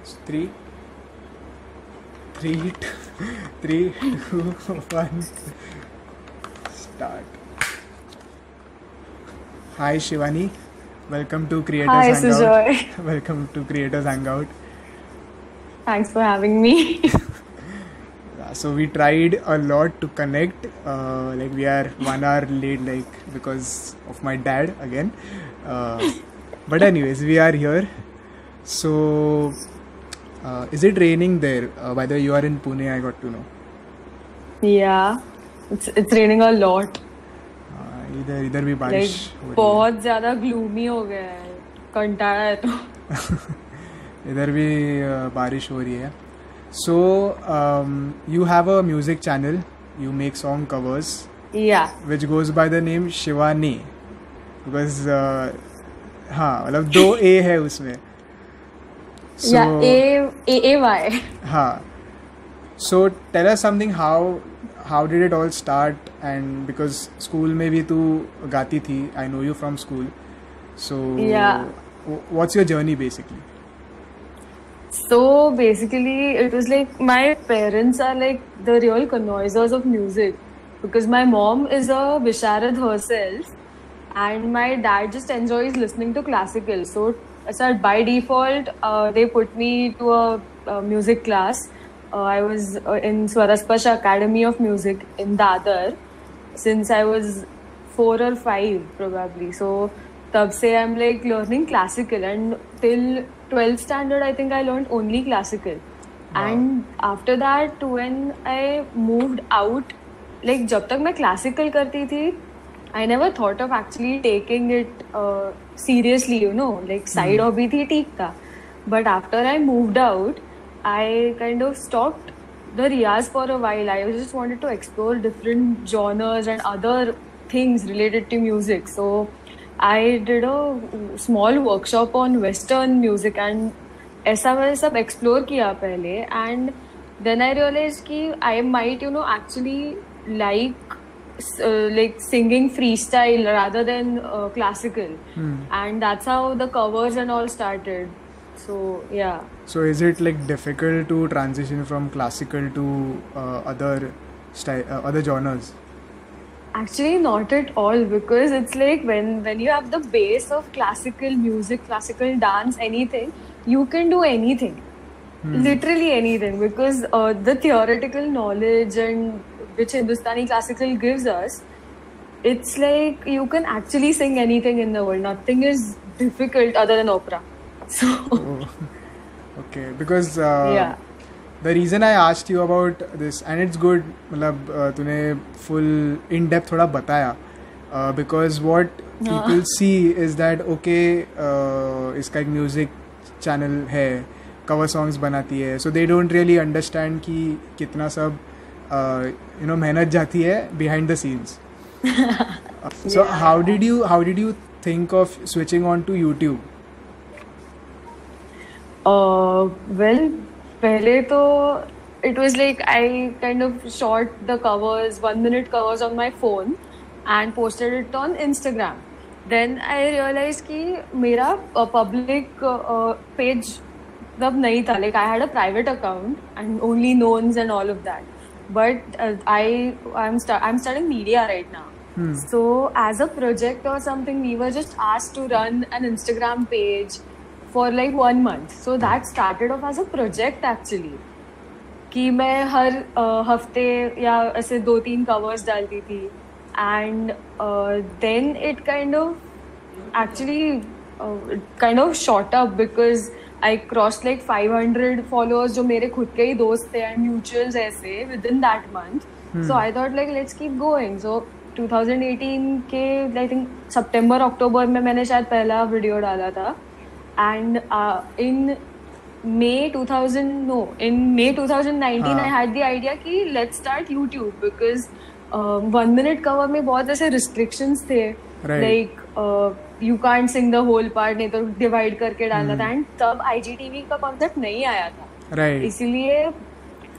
Three, three, three, two, one. Start. Hi Shivani, welcome to Creators Hi, Hangout. Sujoy. Welcome to Creators Hangout. Thanks for having me. So we tried a lot to connect. Like we are 1 hour late, like because of my dad again. But anyways, we are here. So, is it raining there? By the way, you are in Pune. I got to know. Yeah, it's raining a lot. इधर इधर भी बारिश Like हो रही है. बहुत ज्यादा gloomy हो गया है. कंटाळा है तो. इधर भी बारिश हो रही है. So, you have a music channel. You make song covers, Yeah. which goes by the name Shivani, because हाँ मतलब 2 A है उसमें. So, Yeah. AAY. हाँ. So tell us something. How did it all start? And because school में भी तू गाती थी. I know you from school. So Yeah. what's your journey basically? So basically, it was like my parents are like the real connoisseurs of music because my mom is a Visharad herself, and my dad just enjoys listening to classical. So by default, they put me to a music class. I was in Swarasparsha Academy of Music in Dadar since I was 4 or 5 probably. So tab se I'm like learning classical, and till 12th standard I think I learned only classical. Wow. And after that when I moved out, like जब तक मैं classical करती थी, I never thought of actually taking it seriously, you know, like side hobby थी ठीक था. But after I moved out, I kind of stopped the riyaz for a while. I just wanted to explore different genres and other things related to music. So I did a small workshop on Western music, and ऐसा मैंने सब explore किया पहले. And then I realized कि I might, you know, actually like singing freestyle rather than classical. And that's how the covers and all started. So yeah. So is it like difficult to transition from classical to other genres? Actually, not at all, because it's like when you have the base of classical music, classical dance, anything, you can do anything, literally anything, because the theoretical knowledge and which Hindustani classical gives us, it's like you can actually sing anything in the world. Nothing is difficult other than opera. So Oh, okay, because yeah. the reason I asked you about this, and it's good, मतलब तूने full in depth थोड़ा बताया, because what people see is that okay, इसका एक music channel है, cover songs बनाती है, so they don't really understand कि कितना सब मेहनत जाती है behind the scenes. So Yeah. how did you think of switching on to YouTube? Well, पहले तो it was like I kind of shot the covers, 1 minute covers on my phone and posted it on Instagram. Then I realized कि मेरा public page तब नहीं था. Like I had a private account and only knowns and all of that. But I'm studying media right now. So as a project or something, we were just asked to run an Instagram page for like 1 month. So that started off as a project actually. कि मैं हर हफ्ते या ऐसे 2-3 covers डालती थी. And then it kind of shot up because I crossed like 500 followers जो मेरे खुद के ही दोस्त थे and mutuals ऐसे within that month. So I thought like let's keep going. So 2018 के I think September October में मैंने शायद पहला वीडियो डाला था. And in May 2019 I had the idea कि let's start YouTube because 1 minute cover में बहुत ऐसे restrictions थे. Right. Like you can't sing the whole part, नहीं तो divide करके डालना था. And तब IGTV का concept नहीं आया था. Right. इसीलिए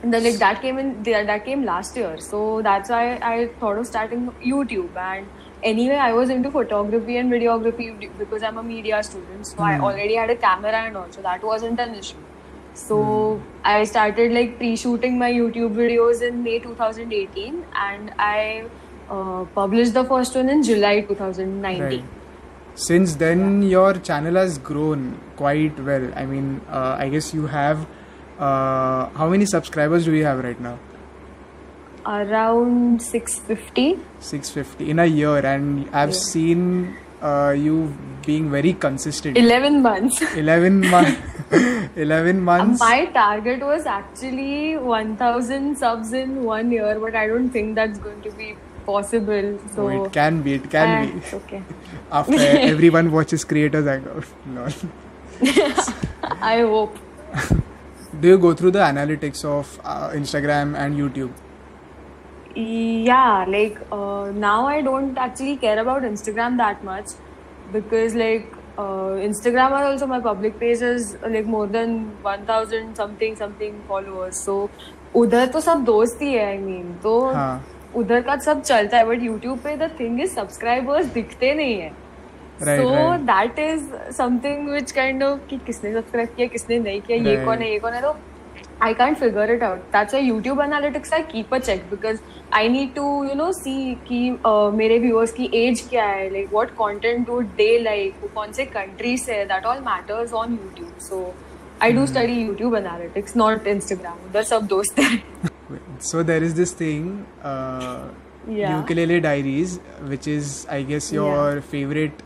that came last year. So that's why I thought of starting YouTube. And anyway, I was into photography and videography because I'm a media student. So I already had a camera and all, so that wasn't an issue. So I started like pre-shooting my YouTube videos in May 2018, and I published the first one in July 2019. Right. Since then, your channel has grown quite well. I mean, I guess you have. How many subscribers do you have right now? Around 650. 650 in a year, and I've seen you being very consistent. 11 months. 11 months. 11 months. My target was actually 1000 subs in 1 year, but I don't think that's going to be possible. So it can be. It can be. It's okay. After everyone watches creators, I go, no. I hope. Do you go through the analytics of Instagram and YouTube? Yeah, like now I don't actually care about Instagram that much, because like Instagram are also my public page is like more than 1000 something followers. So उधर तो सब दोस्त ही है, I mean, तो हाँ. उधर का सब चलता है, but YouTube पे the thing is subscribers दिखते नहीं है. Right, So right. that is something which kind of कि किसने subscribe किया किसने नहीं किया, ये कौन है तो I can't figure it out. That's why YouTube analytics I keep a check, because I need to see कि मेरे viewers की age क्या है, like what content do they like, वो कौन से country से है, that all matters on YouTube. So I do study YouTube analytics, not Instagram. उधर सब दोस्त हैं. So there is this thing, Ukulele Diaries, which is, I guess, your favorite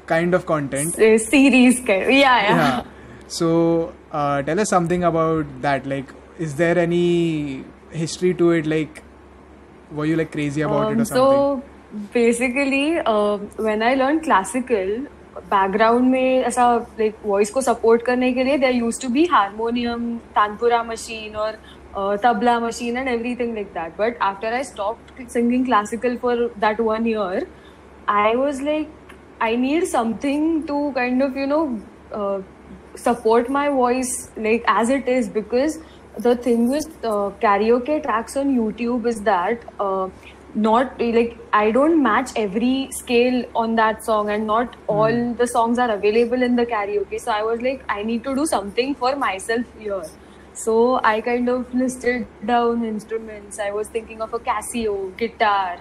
kind of content. Series kind. Yeah. So tell us something about that. Like, is there any history to it? Like, were you like crazy about it or something? So basically, when I learned classical, background में ऐसा like voice को support करने के लिए there used to be harmonium, tanpura machine और tabla machine and everything like that. But after I stopped singing classical for that 1 year, I was like, I need something to kind of support my voice like as it is, because the thing with karaoke tracks on YouTube is that not like I don't match every scale on that song, and not all the songs are available in the karaoke. So I was like, I need to do something for myself here. So I kind of listed down instruments. I was thinking of a Casio, guitar,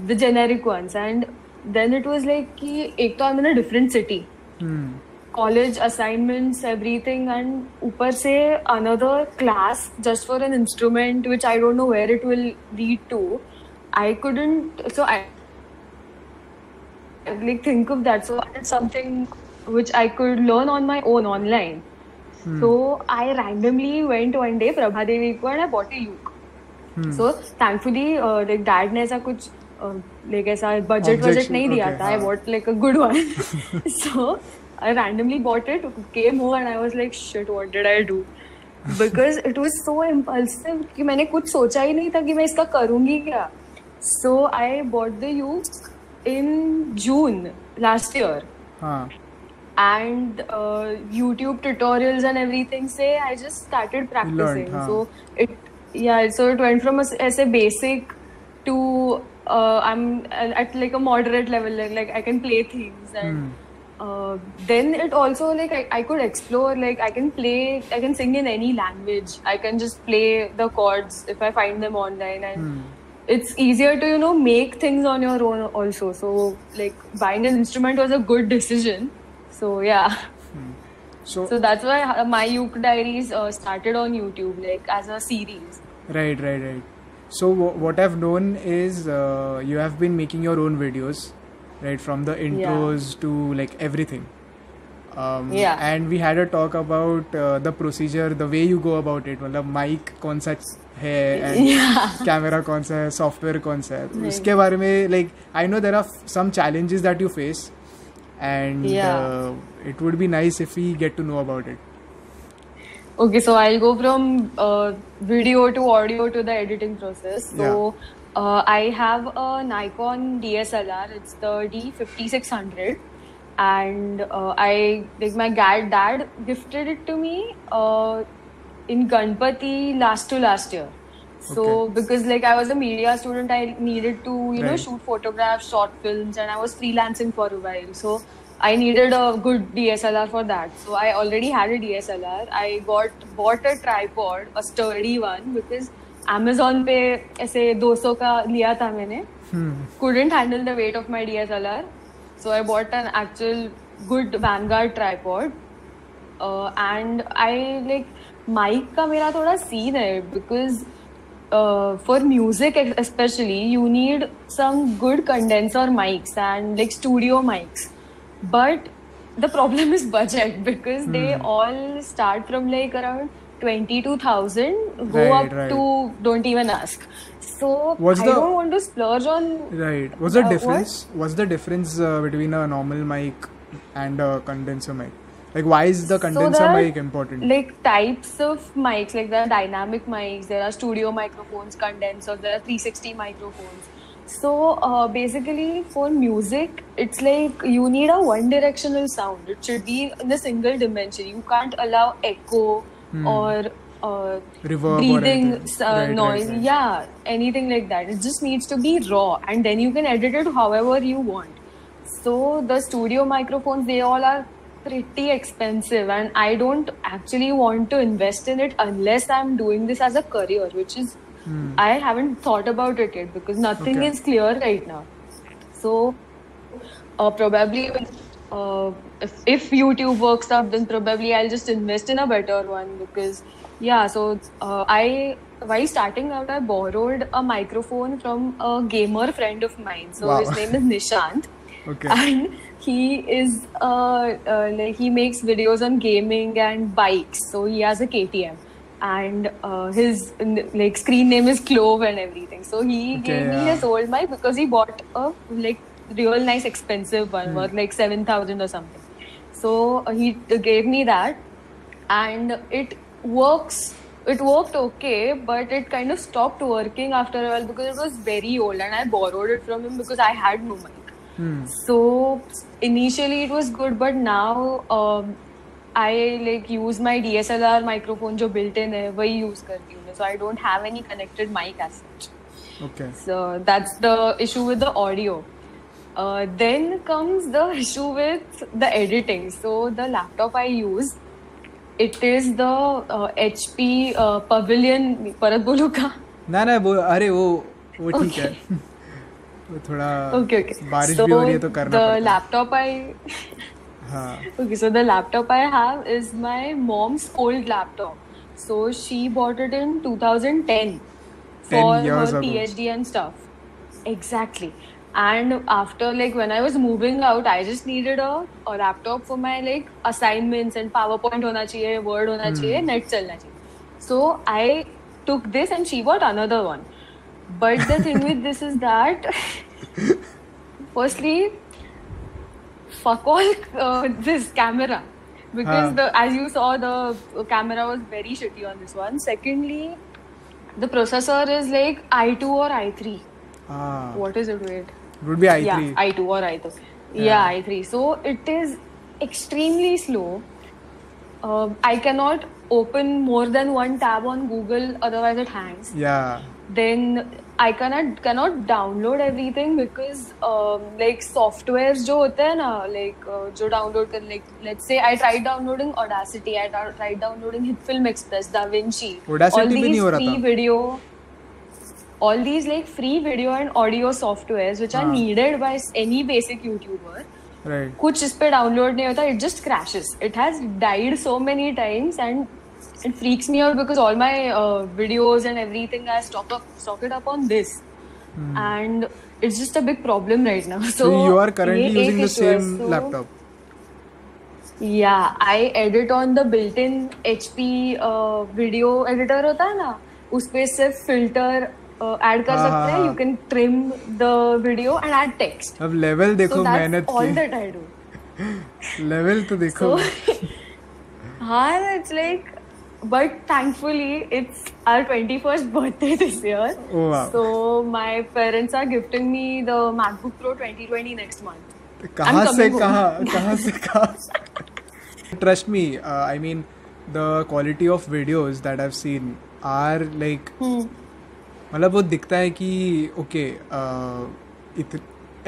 the generic ones, and then it was like कि एक तो I'm in a different city. College assignments, everything, and ऊपर से another class just for an instrument which I don't know where it will lead to. I couldn't, so I like think of that. So it's something which I could learn on my own online. So I randomly went one day Prabha Devi ko and I bought a uke. So thankfully like dad ने ऐसा कुछ like ऐसा budget नहीं दिया था. I bought like a good one. So I randomly bought it, came home, and I was like, shit, what did I do? Because it was so impulsive कि मैंने कुछ सोचा ही नहीं था कि मैं इसका करूँगी क्या. So I bought the uke in June last year. And YouTube tutorials and everything say I just started practicing. So it went from a basic to I'm at like a moderate level, like I can play things, and then it also like I could explore, like I can sing in any language. I can just play the chords if I find them online, and it's easier to make things on your own also. So like buying an instrument was a good decision. So yeah. So that's why my uke diaries started on YouTube, like as a series. Right. So what I've known is you have been making your own videos, right, from the intros to like everything. And we had a talk about the procedure, the way you go about it. मतलब mic कौन सा है and camera कौन सा है, software कौन सा है. उसके बारे में like I know there are some challenges that you face. And it would be nice if we get to know about it. Okay, so I'll go from video to audio to the editing process. So I have a Nikon DSLR. It's the D5600, and my dad gifted it to me in Ganpati last year. So because like I was a media student, I needed to shoot photographs, short films, and I was freelancing for a while. So I needed a good DSLR for that. So I already had a DSLR. I bought a tripod, a sturdy one, because Amazon पे ऐसे 200 का लिया था मैंने. Couldn't handle the weight of my DSLR. So I bought an actual good Vanguard tripod. And I like mic का मेरा थोड़ा scene है because for music especially you need some good condenser mics and like studio mics. But the problem is budget because they all start from like around 22,000, go up to don't even ask. So I don't want to splurge on. Right. What's the difference? What's the difference between a normal mic and a condenser mic? Like, why is the condenser mic important? Like types of mics, like there are dynamic mics, there are studio microphones, condensers, there are 360 microphones. So basically for music, it's like you need a one-directional sound. It should be in a single dimension. You can't allow echo or reverb breathing or noise. Right. Yeah, anything like that. It just needs to be raw, and then you can edit it however you want. So the studio microphones, they all are pretty expensive, and I don't actually want to invest in it unless I'm doing this as a career, which is I haven't thought about it yet because nothing is clear right now. So probably if YouTube works out, then probably I'll just invest in a better one because so while starting out, I borrowed a microphone from a gamer friend of mine. So his name is Nishant. And he is like he makes videos on gaming and bikes. So he has a KTM. And his like screen name is Clove and everything. So he gave me his old mic because he bought a like real nice expensive one worth like 7,000 or something. So he gave me that, and it works. It worked okay, but it kind of stopped working after a while because it was very old, and I borrowed it from him because I had no mic. So initially it was good, but now I like use my DSLR microphone जो built-in है वही use करती हूँ. So I don't have any connected mic as such. Okay. So that's the issue with the audio. Then comes the issue with the editing. So the laptop I use, it is the HP Pavilion. परत बोलूँ का? ना वो अरे वो ठीक है. वो थोड़ा बारिश भी हो रही है तो करना पड़ता है. The laptop Okay, so the laptop I have is my mom's old laptop. So she bought it in 2010 for her PhD and stuff. Exactly. And after like when I was moving out, I just needed a laptop for my like assignments and PowerPoint होना चाहिए, Word होना चाहिए, net चलना चाहिए. So I took this and she bought another one. But the thing with this is that firstly, fuck all this camera because as you saw, the camera was very shitty on this one. Secondly, the processor is like i2 or i3. What is it? Wait. It would be i3. Yeah, i2 or i3. Yeah, i3. So it is extremely slow. I cannot open more than one tab on Google, otherwise it hangs. Yeah. Then I cannot download everything because like softwares जो होते हैं ना, like जो download कर, like let's say I tried downloading Audacity, I tried downloading Hitfilm Express, DaVinci, Audacity भी नहीं हो रहा था. All these like free video and audio softwares which are needed by any basic YouTuber. Right. कुछ इस पे download नहीं होता, it just crashes. It has died so many times and it freaks me out because all my videos and everything I stock it up on this, and it's just a big problem right now. So you are currently using the same laptop? Yeah, I edit on the built-in HP video editor होता है ना, उस पे सिर्फ filter add कर सकते हैं. You can trim the video and add text. अब level देखो मेहनत की. So that's all that I do. Level तो देखो. So हाँ, it's like. But thankfully, it's our 21st birthday this year. Oh, wow. So my parents are gifting me the MacBook Pro 2020 next month. कहाँ से कहाँ? Trust me, I mean, the quality of videos that I've seen are like, मतलब वो दिखता है कि okay,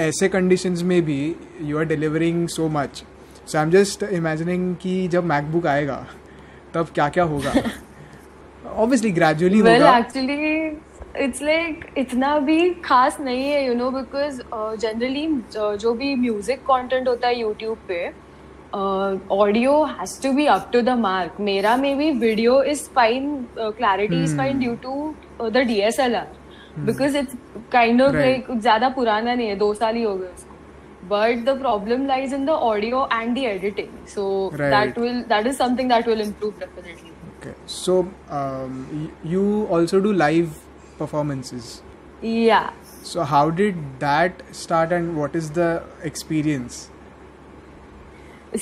ऐसे conditions में भी you are delivering so much. So I'm just imagining कि जब MacBook आएगा तब क्या क्या होगा. Obviously gradually Well, होगा. actually, it's like इतना भी खास नहीं है, you know, because generally जो भी music content होता है YouTube पे, audio has to be up to the mark. मेरा maybe video is fine, clarity is fine due to the DSLR, because it's kind of Right. like ज़्यादा पुराना नहीं है, 2 साल ही हो गए उसको. But the problem lies in the audio and the editing. So Right. that is something that will improve definitely. Okay. So you also do live performances. Yeah. So how did that start and what is the experience?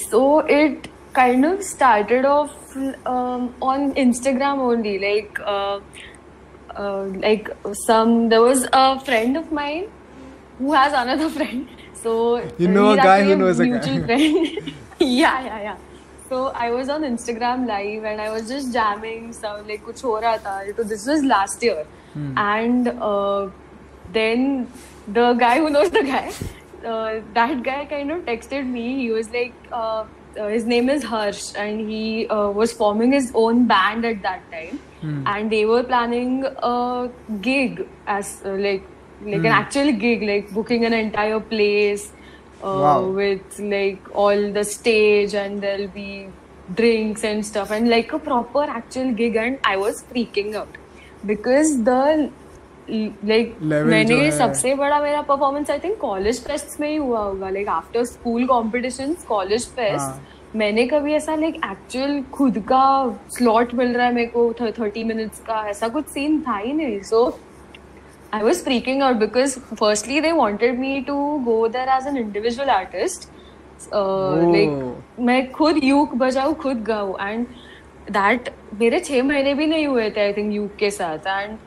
So it kind of started off on Instagram only. There was a friend of mine who has another friend. So You know he's a guy actually who knows a guy. mutual friend. Yeah. So I was on Instagram live and I was just jamming. So like कुछ हो रहा था. So this was last year, and then the guy who knows the guy, that guy kind of texted me. He was like, his name is Harsh, and he was forming his own band at that time, and they were planning a gig as like an actual gig, like booking an entire place. Wow. With like all the stage, and there'll be drinks and stuff, and like a proper actual gig, and I was freaking out because like Level मैंने जो है. सबसे बड़ा मेरा performance I think college fests में ही हुआ होगा, like after school competitions, college fest. मैंने कभी ऐसा like actual खुद का slot मिल रहा है मेरे को 30 minutes का, ऐसा कुछ scene था ही नहीं. So I was freaking out because firstly they wanted me to go there as an individual artist. Like मैं खुद यूक बजाऊँ, खुद गाऊँ, and that मेरे 6 महीने भी नहीं हुए थे I think यूक के साथ, and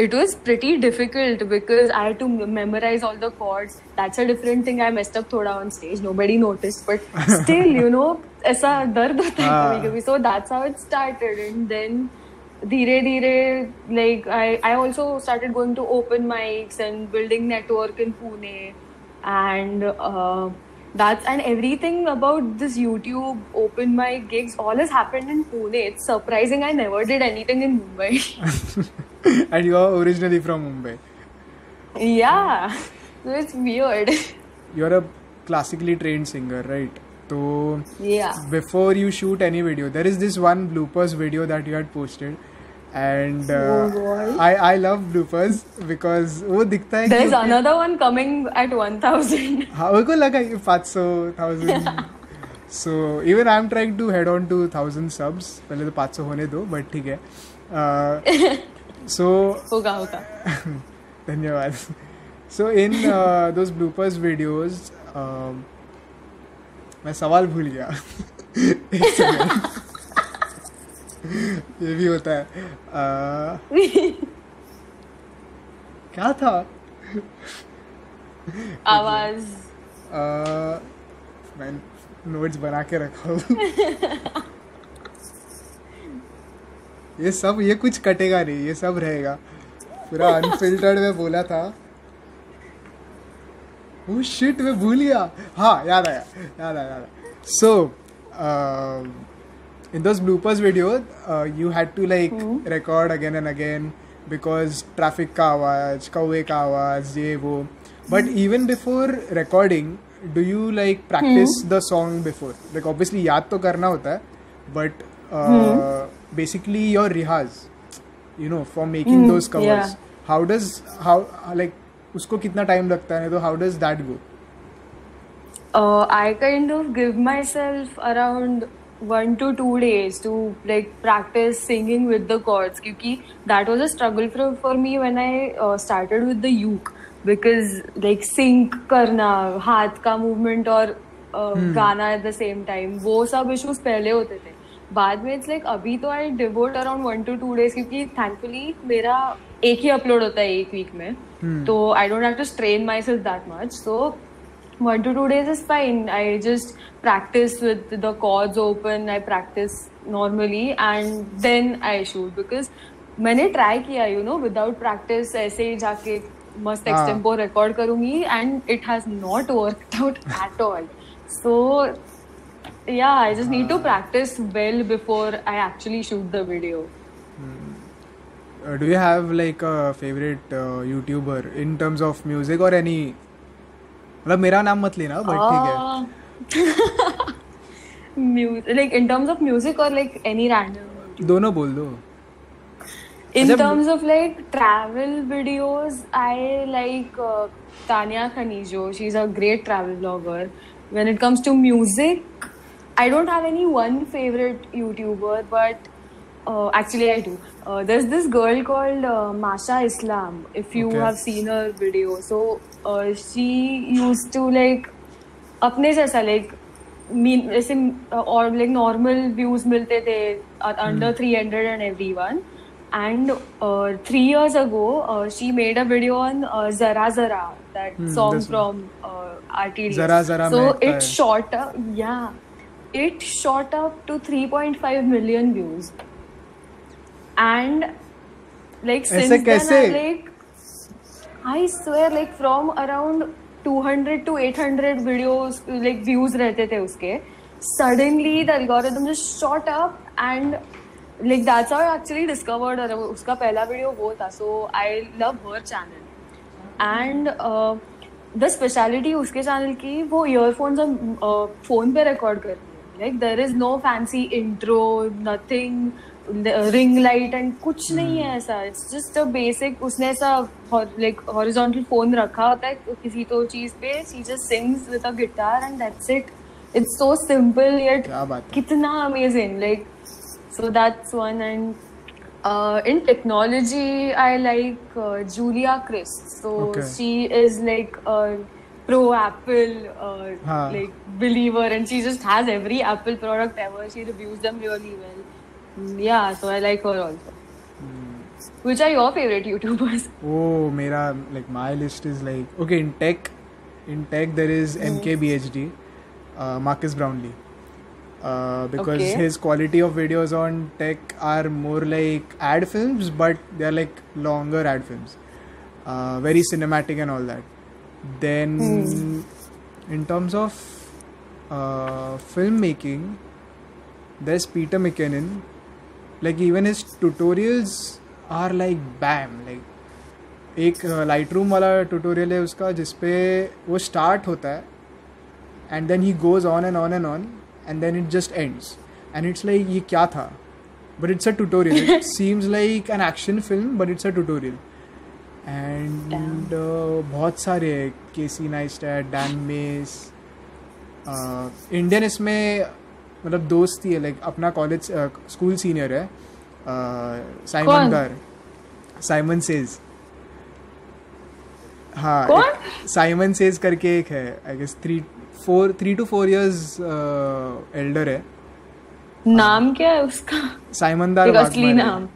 it was pretty difficult because I had to memorize all the chords. That's a different thing. I messed up थोड़ा on stage. Nobody noticed, but still, you know, ऐसा दर्द होता है कभी-कभी. So that's how it started, and then धीरे like I also started going to open mics and building network in Pune, and and everything about this YouTube open mic gigs all has happened in Pune. It's surprising I never did anything in Mumbai. And you are originally from Mumbai. Yeah, so it's weird. You are a classically trained singer, right? So Yeah. before you shoot any video, there is this one bloopers video that you had posted, and boy. I love bloopers because वो दिखता है There's कि another one coming at 1,000. हाँ मेरे को लगा कि 500,000. So even I'm trying to head on to 1,000 subs. पहले तो 500 होने दो, but ठीक है. So होगा. धन्यवाद. So in those bloopers videos, मैं सवाल भूल गया. एक सेकंड. ये भी होता है. क्या था? आवाज. मैं नोट्स बना के रखा हूँ. ये कुछ कटेगा नहीं, ये सब रहेगा. पूरा अनफिल्टर्ड में बोला था. Oh shit, मैं भूल गया. हाँ, याद आया. So in those bloopers videos, you had to like record again and again because traffic का आवाज, कौवे का आवाज, ये वो. But even before recording, do you like practice the song before? Like obviously याद तो करना होता है, but basically your rihaz, you know, for making those covers. Yeah. How like उसको कितना टाइम लगता है, तो how does that go? I kind of give myself around 1 to 2 days to like practice singing with the chords, क्योंकि that was a struggle for me when I started with the uke, because like sync करना, हाथ का movement और गाना at the same time, वो सब issues पहले होते थे. बाद में it's like अभी तो I devote around 1 to 2 days, क्योंकि thankfully मेरा एक ही upload होता है एक week में, तो I don't have to strain myself that much. So 1 to 2 days is fine. I just practice with the chords open. I practice normally and then I shoot, because मैंने try किया, you know, without practice ऐसे ही जाके मस्त हाँ. Extempore record करूंगी and it has not worked out at all. So yeah, I just need to practice well before I actually shoot the video. Do you have like a favorite YouTuber in terms of music or any? मतलब मेरा नाम मत लेना but ठीक है. Like in terms of music or like any random YouTube? दोनों बोल दो. In अच्छा, terms of like travel videos, I like Tanya Khanijo. She's a great travel vlogger. When it comes to music, I don't have any one favorite YouTuber, but actually I do. There's this girl called Masha Islam. If you Okay. have seen her video, so she used to like अपने जैसा like ऐसे और like normal views मिलते थे under 300 and everyone. And 3 years ago, she made a video on Zara Zara, that song this from RTD. Zara Zara So Mahakta it है. shot up, yeah, it shot up to 3.5 million views. And like since ऐसे then, कैसे? I swear, like from around 200 to 800 videos, like views रहते थे उसके. Suddenly the algorithm just shot up and like that's how I actually discovered her. उसका पहला video वो था. So I love her channel. And the speciality उसके channel की वो earphones और phone पे record करती है. Like there is no fancy intro, nothing, ring light and कुछ नहीं है ऐसा. It's just a basic. उसने ऐसा like horizontal phone रखा होता है किसी तो चीज पे. She just sings with a guitar and that's it. It's so simple yet क्या बात है. कितना amazing. Like so that's one. And in technology, I like Julia Christ. So Okay. she is like a pro Apple हाँ. like believer, and she just has every Apple product ever. She reviews them really well. Yeah, so I like her also. Which are your favorite YouTubers? Oh, मेरा like my list is like okay in tech. In tech there is MKBHD, Marcus Brownlee. Because Okay. his quality of videos on tech are more like ad films, but they are like longer ad films, very cinematic and all that. Then in terms of filmmaking, there's Peter McKinnon. Like even his tutorials are like bam. Like एक Lightroom वाला tutorial है उसका जिसपे वो start होता है and then he goes on and on and on and then it just ends and it's like ये क्या था, but it's a tutorial. It seems like an action film but it's a tutorial. And बहुत सारे हैं, Casey Neistat, Dan Mays, Indian इसमें मतलब दोस्त ही है, लाइक अपना कॉलेज स्कूल सीनियर है, साइमन गार, साइमन सेज. हाँ, साइमन सेज करके एक है, I guess 3 to 4 years elder है. नाम क्या है उसका? साइमंदार असली नाम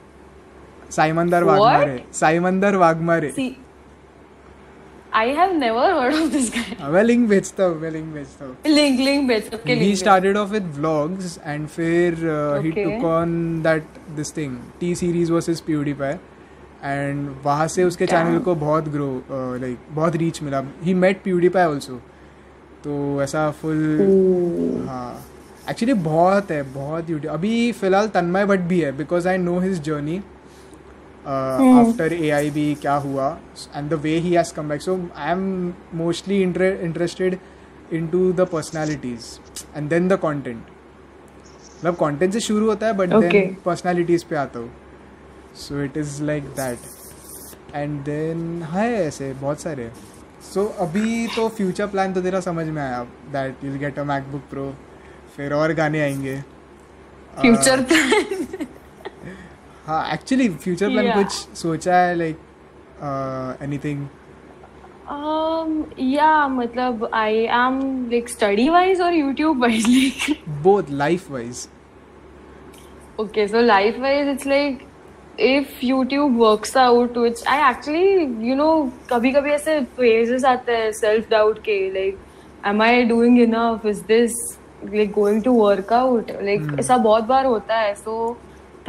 Saimandar Waghmare. Saimandar Waghmare. I have never heard of this guy. मैं लिंक भेजता हूँ. Link भेज सबके He started off with vlogs and फिर he took on this thing T series versus PewDiePie and वहाँ से उसके चैनल को बहुत ग्रो लाइक बहुत रीच मिला. He met PewDiePie also. तो ऐसा फुल हाँ एक्चुअली बहुत यूट्यूब. अभी फिलहाल तन्मय भट्ट भी है because I know his journey after AIB क्या हुआ and the way he has come back. So I am mostly interested into the personalities and then the content. मतलब content से शुरू होता है but then personalities पे आता हूँ. So it is like that. And then है ऐसे बहुत सारे. So अभी तो फ्यूचर प्लान तो तेरा समझ में आया that you'll get a MacBook Pro. फिर और गाने आएंगे. फ्यूचर प्लान हाँ एक्चुअली फ्यूचर प्लान कुछ सोचा है लाइक एनीथिंग? yeah, मतलब I am like study wise or YouTube wise like both life wise. Okay, so life wise it's like if YouTube works out, which I actually कभी-कभी ऐसे phases आते हैं self doubt के like am I doing enough, is this like going to work out, like ऐसा बहुत बार होता है. So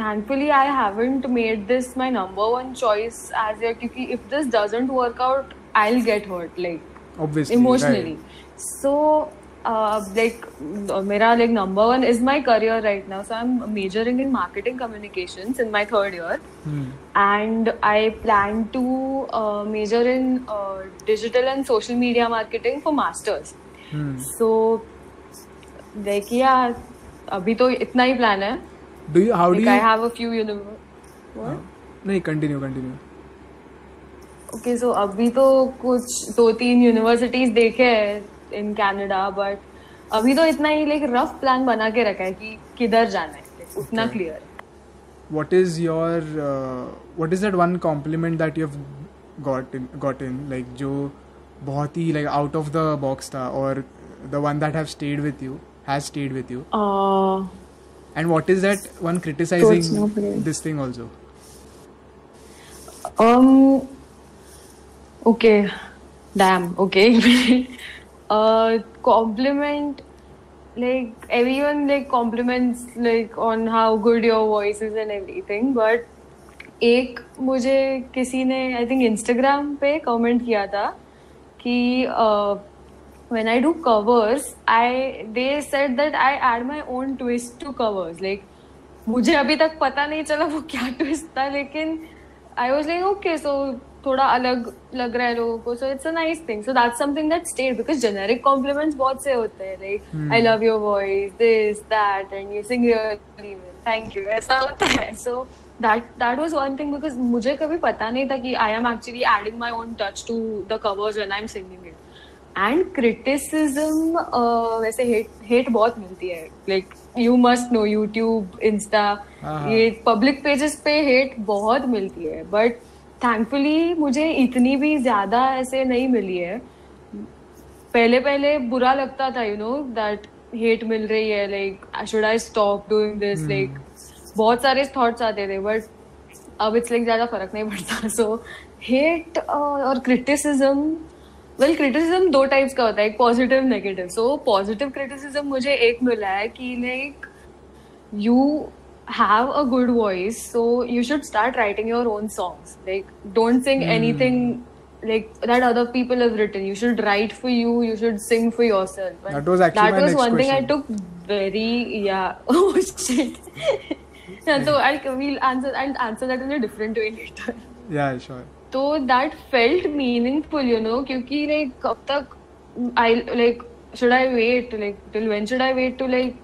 thankfully I haven't made this my number one choice as yet, because if this doesn't work out, I'll get hurt, like Obviously, emotionally. right. So mera like number one is my career right now. So I'm majoring in marketing communications in my third year. And I plan to major in digital and social media marketing for masters. So like yeah, अभी तो इतना ही plan है. How do you? I have a few What? नहीं, continue. Okay, so अभी तो कुछ 2-3 universities देखे हैं in Canada, but अभी तो इतना ही like rough plan बना के रखा है कि किधर जाना है, like, उतना clear है. What is that one compliment that you've gotten like जो बहुत ही like out of the box था, or the one that has stayed with you? And what is that one criticizing this thing also? Okay, damn. Okay. Compliment, like everyone like compliments like on how good your voice is and everything, but एक मुझे किसी ने I think Instagram पे comment किया था कि when I do covers, they said that I add my own twist to covers. Like मुझे अभी तक पता नहीं चला वो क्या twist था, लेकिन I was like okay, so थोड़ा अलग लग रहा है लोगों को, so it's a nice thing. So that's something that stayed, because generic compliments बहुत से होते हैं, like I love your voice, this, that, and you sing really well, thank you, ऐसा होता है. So that was one thing, because मुझे कभी पता नहीं था कि I am actually adding my own touch to the covers when I'm singing it. And criticism, वैसे hate बहुत मिलती है, like you must know YouTube, Insta, ये public pages पे hate बहुत मिलती है, but thankfully मुझे इतनी भी ज़्यादा ऐसे नहीं मिली है. पहले बुरा लगता था, you know, that hate मिल रही है, like should I stop doing this, like बहुत सारे thoughts आते थे, but अब it's like ज़्यादा फर्क नहीं पड़ता. So hate और criticism, well, criticism दो types का होता है, एक positive, negative. So positive criticism मुझे एक मिला है कि like you have a good voice, so you should start writing your own songs. Like don't sing anything like that other people have written. You should write for you. You should sing for yourself. And that was actually my next one question. thing I took very oh shit. Yeah, so we'll answer that in a different way later. Yeah, sure. So that felt meaningful, you know, क्योंकि like कब तक should I wait, like till when should I wait to like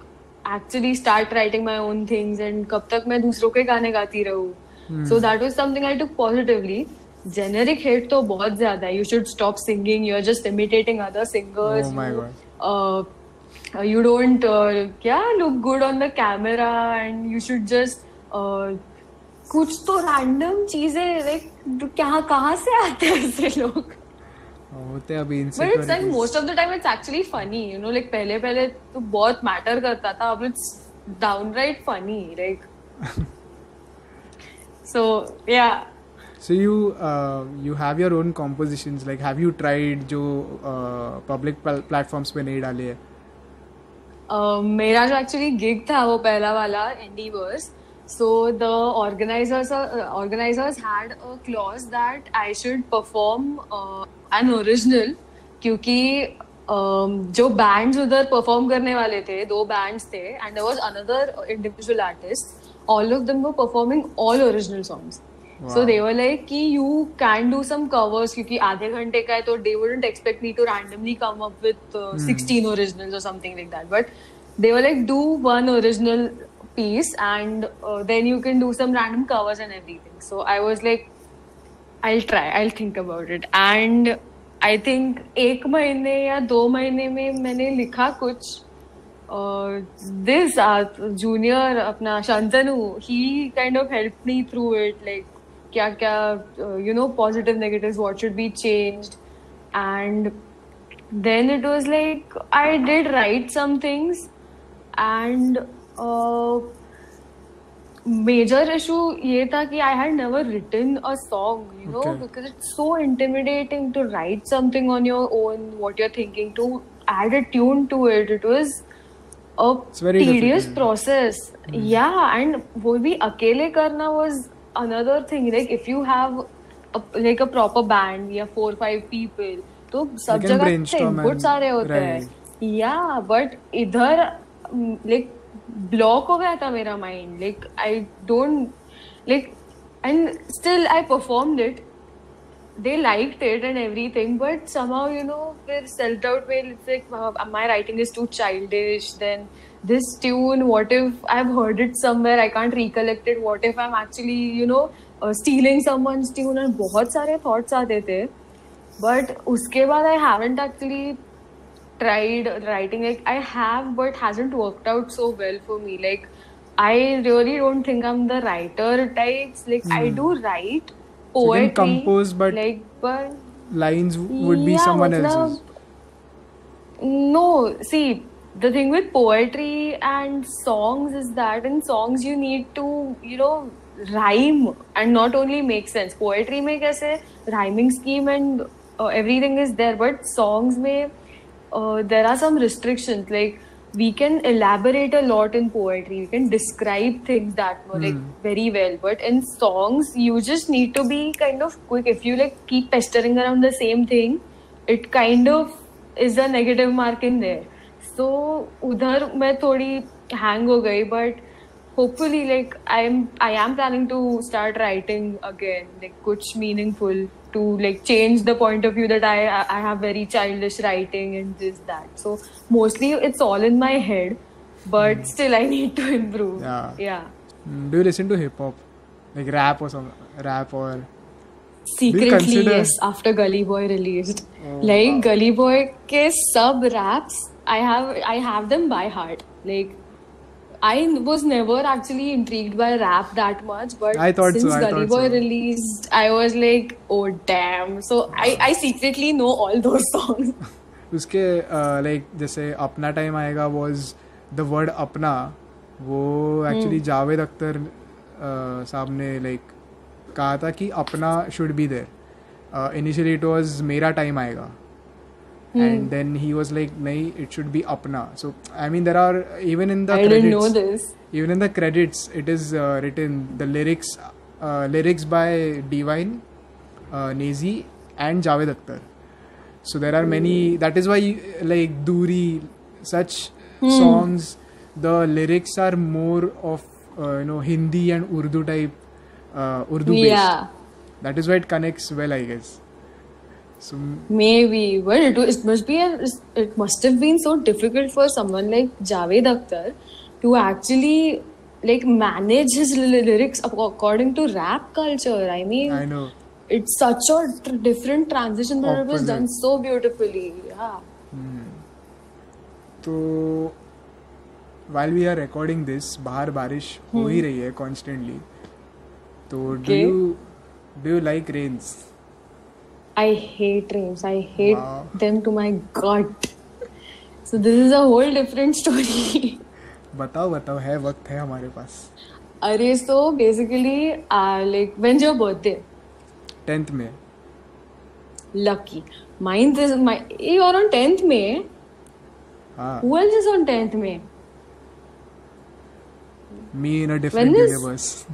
actually start writing my own things, and कब तक मैं दूसरों के गाने गाती रहूँ. So that was something I took positively. Generic hate तो बहुत ज़्यादा है. You should stop singing. You're just imitating other singers. Oh my God. You don't look good on the camera, and you should just कुछ तो random चीजें like कहाँ से आते हैं ऐसे लोग. होते अभी But it's like most of the time it's actually funny, you know, like पहले तो बहुत matter करता था, अब it's downright funny, like. So yeah. So you have your own compositions, like have you tried जो public platforms पे नहीं डाले है? मेरा जो actually gig था वो पहला वाला Indieverse. So the organizers had a clause that I should perform an original, क्योंकि जो bands उधर perform करने वाले थे, 2 bands थे, and there was another individual artist. All of them were performing all original songs. Wow. So they were like कि you can do some covers, क्योंकि आधे घंटे का है, तो they wouldn't expect me to randomly come up with 16 originals or something like that. But they were like, do one original piece and then you can do some random covers and everything. So I was like, I'll think about it. And I think 1 महीने या 2 महीने में मैंने लिखा कुछ. This junior अपना Shantanu, he kind of helped me through it, like क्या you know, positive, negatives, what should be changed. And then it was like I did write some things, and major issue ये था कि I had never written a song, you know, because it's so intimidating to write something on your own, what you're thinking, to add a tune to it. It was a It's very tedious difficult. process. Yeah, and वो भी अकेले करना was another thing. Like if you have like a proper band या 4-5 people, तो They सब can जगह से brainstorm inputs आ रहे and होते हैं. right. Yeah, but इधर like block हो गया था मेरा mind. Like I don't like, and still I performed it. They liked it and everything, but somehow, you know, with self-doubt, where it's like, wow, my writing is too childish. Then this tune, what if I've heard it somewhere, I can't recollect it. What if I'm actually, you know, stealing someone's tune? And बहुत सारे thoughts आते थे. But उसके बाद I haven't actually tried writing. Like I have, but hasn't worked out so well for me. Like I really don't think I'm the writer types. Like I do write So you can poetry, compose, but like, but lines would be yeah, someone matlab, else's. no, see, the thing with poetry and songs is that in songs you need to, you know, rhyme and not only make sense. Poetry में कैसे rhyming scheme and everything is there, but songs में there are some restrictions. Like we can elaborate a lot in poetry. We can describe things that like very well. But in songs, you just need to be kind of quick. If you like keep pestering around the same thing, it kind of is a negative mark in there. So उधर मैं थोड़ी hang हो गई, but hopefully like I am planning to start writing again, like कुछ meaningful, to like change the point of view that I have very childish writing and this that. So mostly it's all in my head, but still I need to improve. Yeah. Do you listen to hip hop, like rap or some rap or? Secretly, consider- yes, after Gully Boy released. Oh, like wow. Gully Boy ke sub raps, I have them by heart. Like I was never actually intrigued by rap that much, but I thought since so, I Gully thought Boy so. released, I was like, oh damn. So I secretly know all those songs. उसके like जैसे अपना time आएगा was the word अपना, वो actually Javed Akhtar साहब ने like कहा था कि अपना should be there. Initially it was मेरा टाइम आएगा. And then he was like, nahi, it should be apna. So I mean, there are even in the I credits, didn't know this. even in the credits, it is written the lyrics by Divine, Nazi, and Javed Akhtar. So there are many. That is why like Duri, such songs, the lyrics are more of Hindi and Urdu type, Urdu based. Yeah. That is why it connects well, I guess. So Maybe, but it must have been so difficult for someone like Javed Akhtar to actually like manage his lyrics according to rap culture. I mean, I know. it's such a different transition, but it was Opposite. done so beautifully. Yeah. तो while we are recording this, बाहर बारिश हो ही रही है constantly. तो Okay. do you like rains? I hate rains. I hate Wow. them to my gut. So this is a whole different story. बताओ है वक्त है हमारे पास. अरे so basically, like when's your birthday? 10th में. Lucky. Mine is you're on 10th May. हाँ. Who else is on 10th May? Me in a different When is- universe.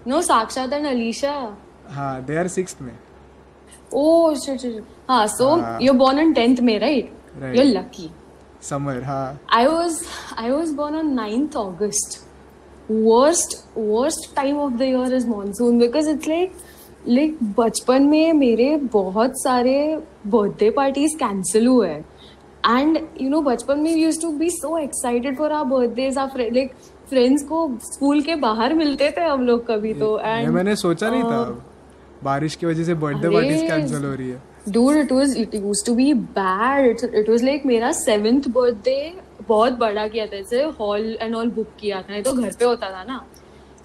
No, Sakshat and Alisha. हाँ, they are 6th में. Oh shit. So Ah. you're born on 10th May, right? Right. You're lucky. Somewhere, हाँ. I was born on 9th August. Worst time of the year is monsoon because it's like बचपन में मेरे बहुत सारे birthday parties cancel हुए हैं. And you know बचपन में we used to be so excited for our birthdays. Our like friends को स्कूल के बाहर मिलते थे हम लोग कभी तो. ये And मैंने सोचा नहीं था. बारिश की वजह से बर्थडे अरे, पार्टीज कैंसिल हो रही है. Dude, it used to be bad. It was like मेरा 7th birthday बहुत बड़ा किया था, ऐसे हॉल एंड ऑल बुक किया था, नहीं तो घर पे होता था ना.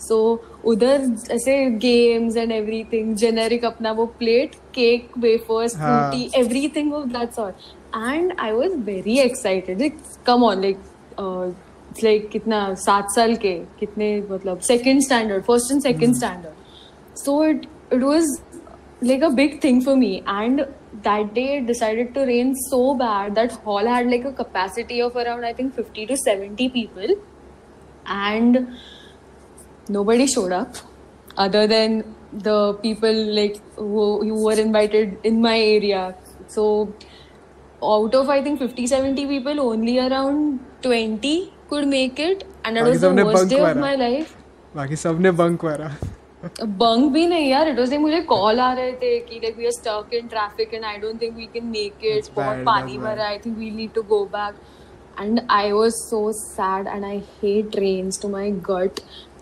So उधर ऐसे games and everything, generic अपना वो plate, cake, wafers, हाँ. fruity, everything of that sort. And I was very excited. Like, come on, like it's like कितना 7 साल के कितने मतलब second standard, first and second standard. So it was like a big thing for me. And that day it decided to rain so bad that hall had like a capacity of around I think 50 to 70 people, and nobody showed up other than the people like who were invited in my area. So out of I think 50 70 people, only around 20 could make it, and that बाकी was the सबने worst bunk day of मारा. my life. बाकी सबने bunk मारा. Bunk भी नहीं यार, it was like मुझे कॉल आ रहे थे कि like we are stuck in traffic and I don't think we can make it, That's बहुत bad. पानी That's भरा bad. है, I think we need to go back. And I was so sad and I hate rains to my gut.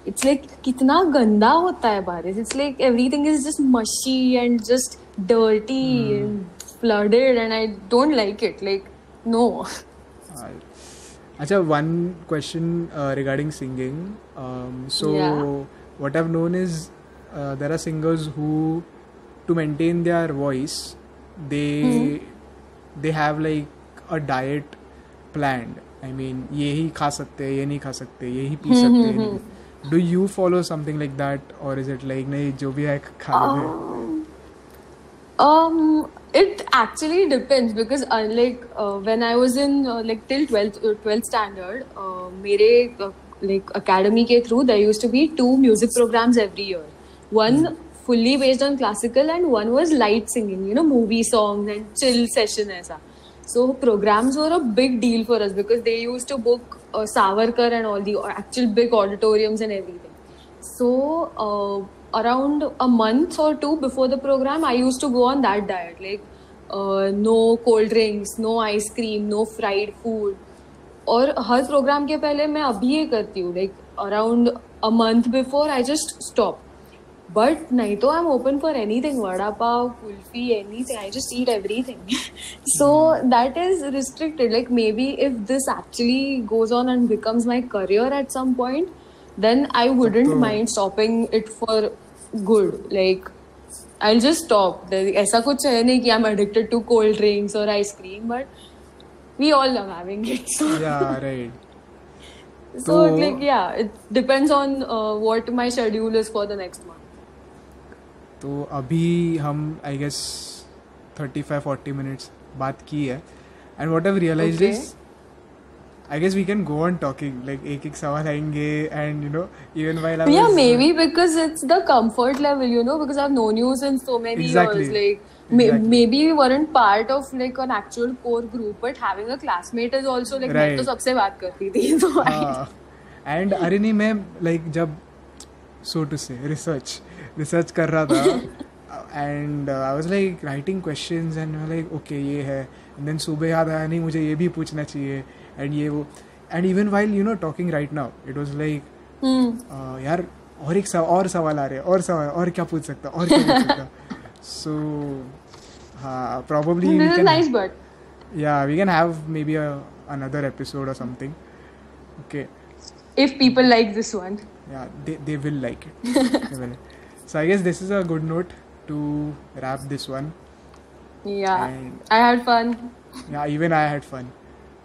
It's like कितना गंदा होता है बारिश. It's like everything is just mushy and just dirty and flooded and I don't like it. Like no. Acha, one question regarding singing. So Yeah. what I've known is there are singers who, to maintain their voice, they have like a diet planned. I mean, ये ही खा सकते हैं, ये नहीं खा सकते, ये ही P सकते हैं, ये नहीं. Do you follow something like that, or is it like नहीं जो भी है खा लेते हैं? It actually depends because unlike when I was in like till 12th standard, मेरे like academy के through there used to be 2 music programs every year. One fully based on classical and one was light singing, you know, movie songs and chill session ऐसा. So programs were a big deal for us because they used to book Savarkar and all the actual big auditoriums and everything. So around a month or 2 before the program, I used to go on that diet, like no cold drinks, no ice cream, no fried food. और हर programme के पहले मैं अभी ये करती हूँ, like around a month before I just stop. But नहीं तो I'm open for anything, vada pav, kulfi, anything. I just eat everything. So that is restricted. Like maybe if this actually goes on and becomes my career at some point, then I wouldn't mind stopping it for good. Like I'll just stop. ऐसा कुछ है नहीं कि I'm addicted to cold drinks or ice cream, but we all love having it. So Yeah, right. so like yeah, it depends on what my schedule is for the next month. तो अभी हम I guess 35-40 minutes बात की है. And what I realised Okay. Is I guess we can go on talking, like एक सवाल आएंगे, and you know, even while I Yeah, was maybe because it's the comfort level, you know, because I've known you since so many Exactly. years. Like, Exactly. maybe we weren't part of like an actual core group, but having a classmate is also like, मैं Right. तो सबसे बात करती थी, so हाँ. And अरे नहीं, मैं like जब so to say research कर रहा था and I was like writing questions and I was like okay ये है, and then सुबह याद आया नहीं मुझे ये भी पूछना चाहिए, and ये वो, and even while you know talking right now it was like यार और एक सवाल आ रहे हैं, और सवाल, और क्या पूछ सकता, और क्या पूछ सकता. So हाँ, probably we this is can, nice, but yeah, we can have maybe another episode or something. Okay. if people like this one, Yeah, they will like it. They will. So I guess this is a good note to wrap this one. yeah, And I had fun. yeah, even I had fun.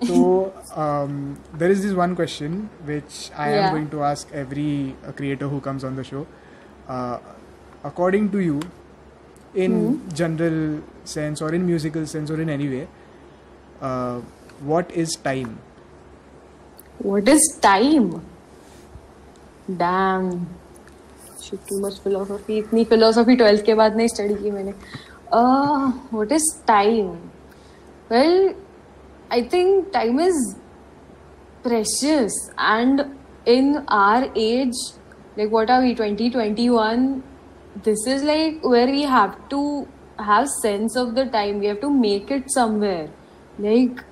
So there is this one question which I am Yeah. going to ask every creator who comes on the show. According to you, in general sense or in musical sense or in any way, what is time? What is time? Damn. Shit, too much philosophy. इतनी philosophy 12th के बाद नहीं study की मैंने. What is time? Well, I think time is precious, and in our age, like what are we, 2021? This is like where we have to have sense of the time. We have to make it somewhere. Like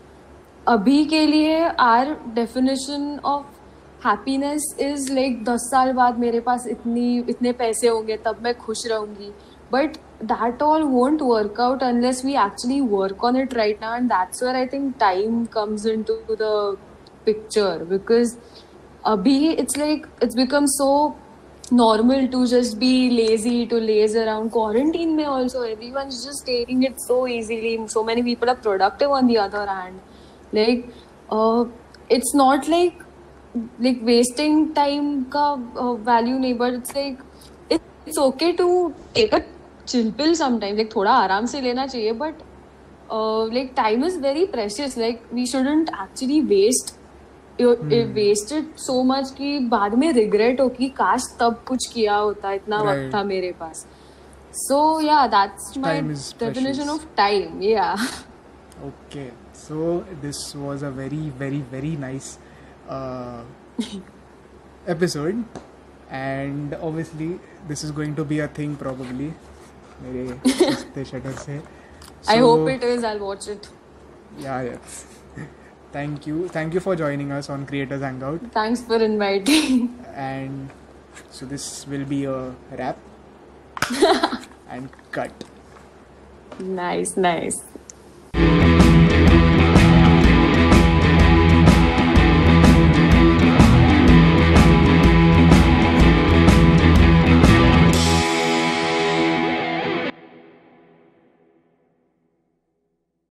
अभी के लिए our definition of happiness is like 10 साल बाद मेरे पास इतने पैसे होंगे तब मैं खुश रहूंगी. But that all won't work out unless we actually work on it right now, and that's where I think time comes into the picture, because abhi it's like it's become so normal to just be lazy, to laze around. Quarantine mein also everyone's just taking it so easily. So many people are productive on the other hand. Like it's not like wasting time ka value nahi, but it's like it's okay to take a chill pill sometimes. Like थोड़ा आराम से लेना चाहिए, but like time is very precious. Like we shouldn't actually waste it so much कि बाद में regret हो कि काश तब कुछ किया होता, इतना वक्त Right. था मेरे पास. So yeah, that's my Time is definition precious. of time. Yeah. Okay, so this was a very, very, very nice episode, and obviously this is going to be a thing probably. मेरे सस्ते shutter से. I So, hope it is. I'll watch it. Yeah, yes. Thank you for joining us on Creators Hangout, Thanks for inviting. and so this will be a wrap and cut. Nice.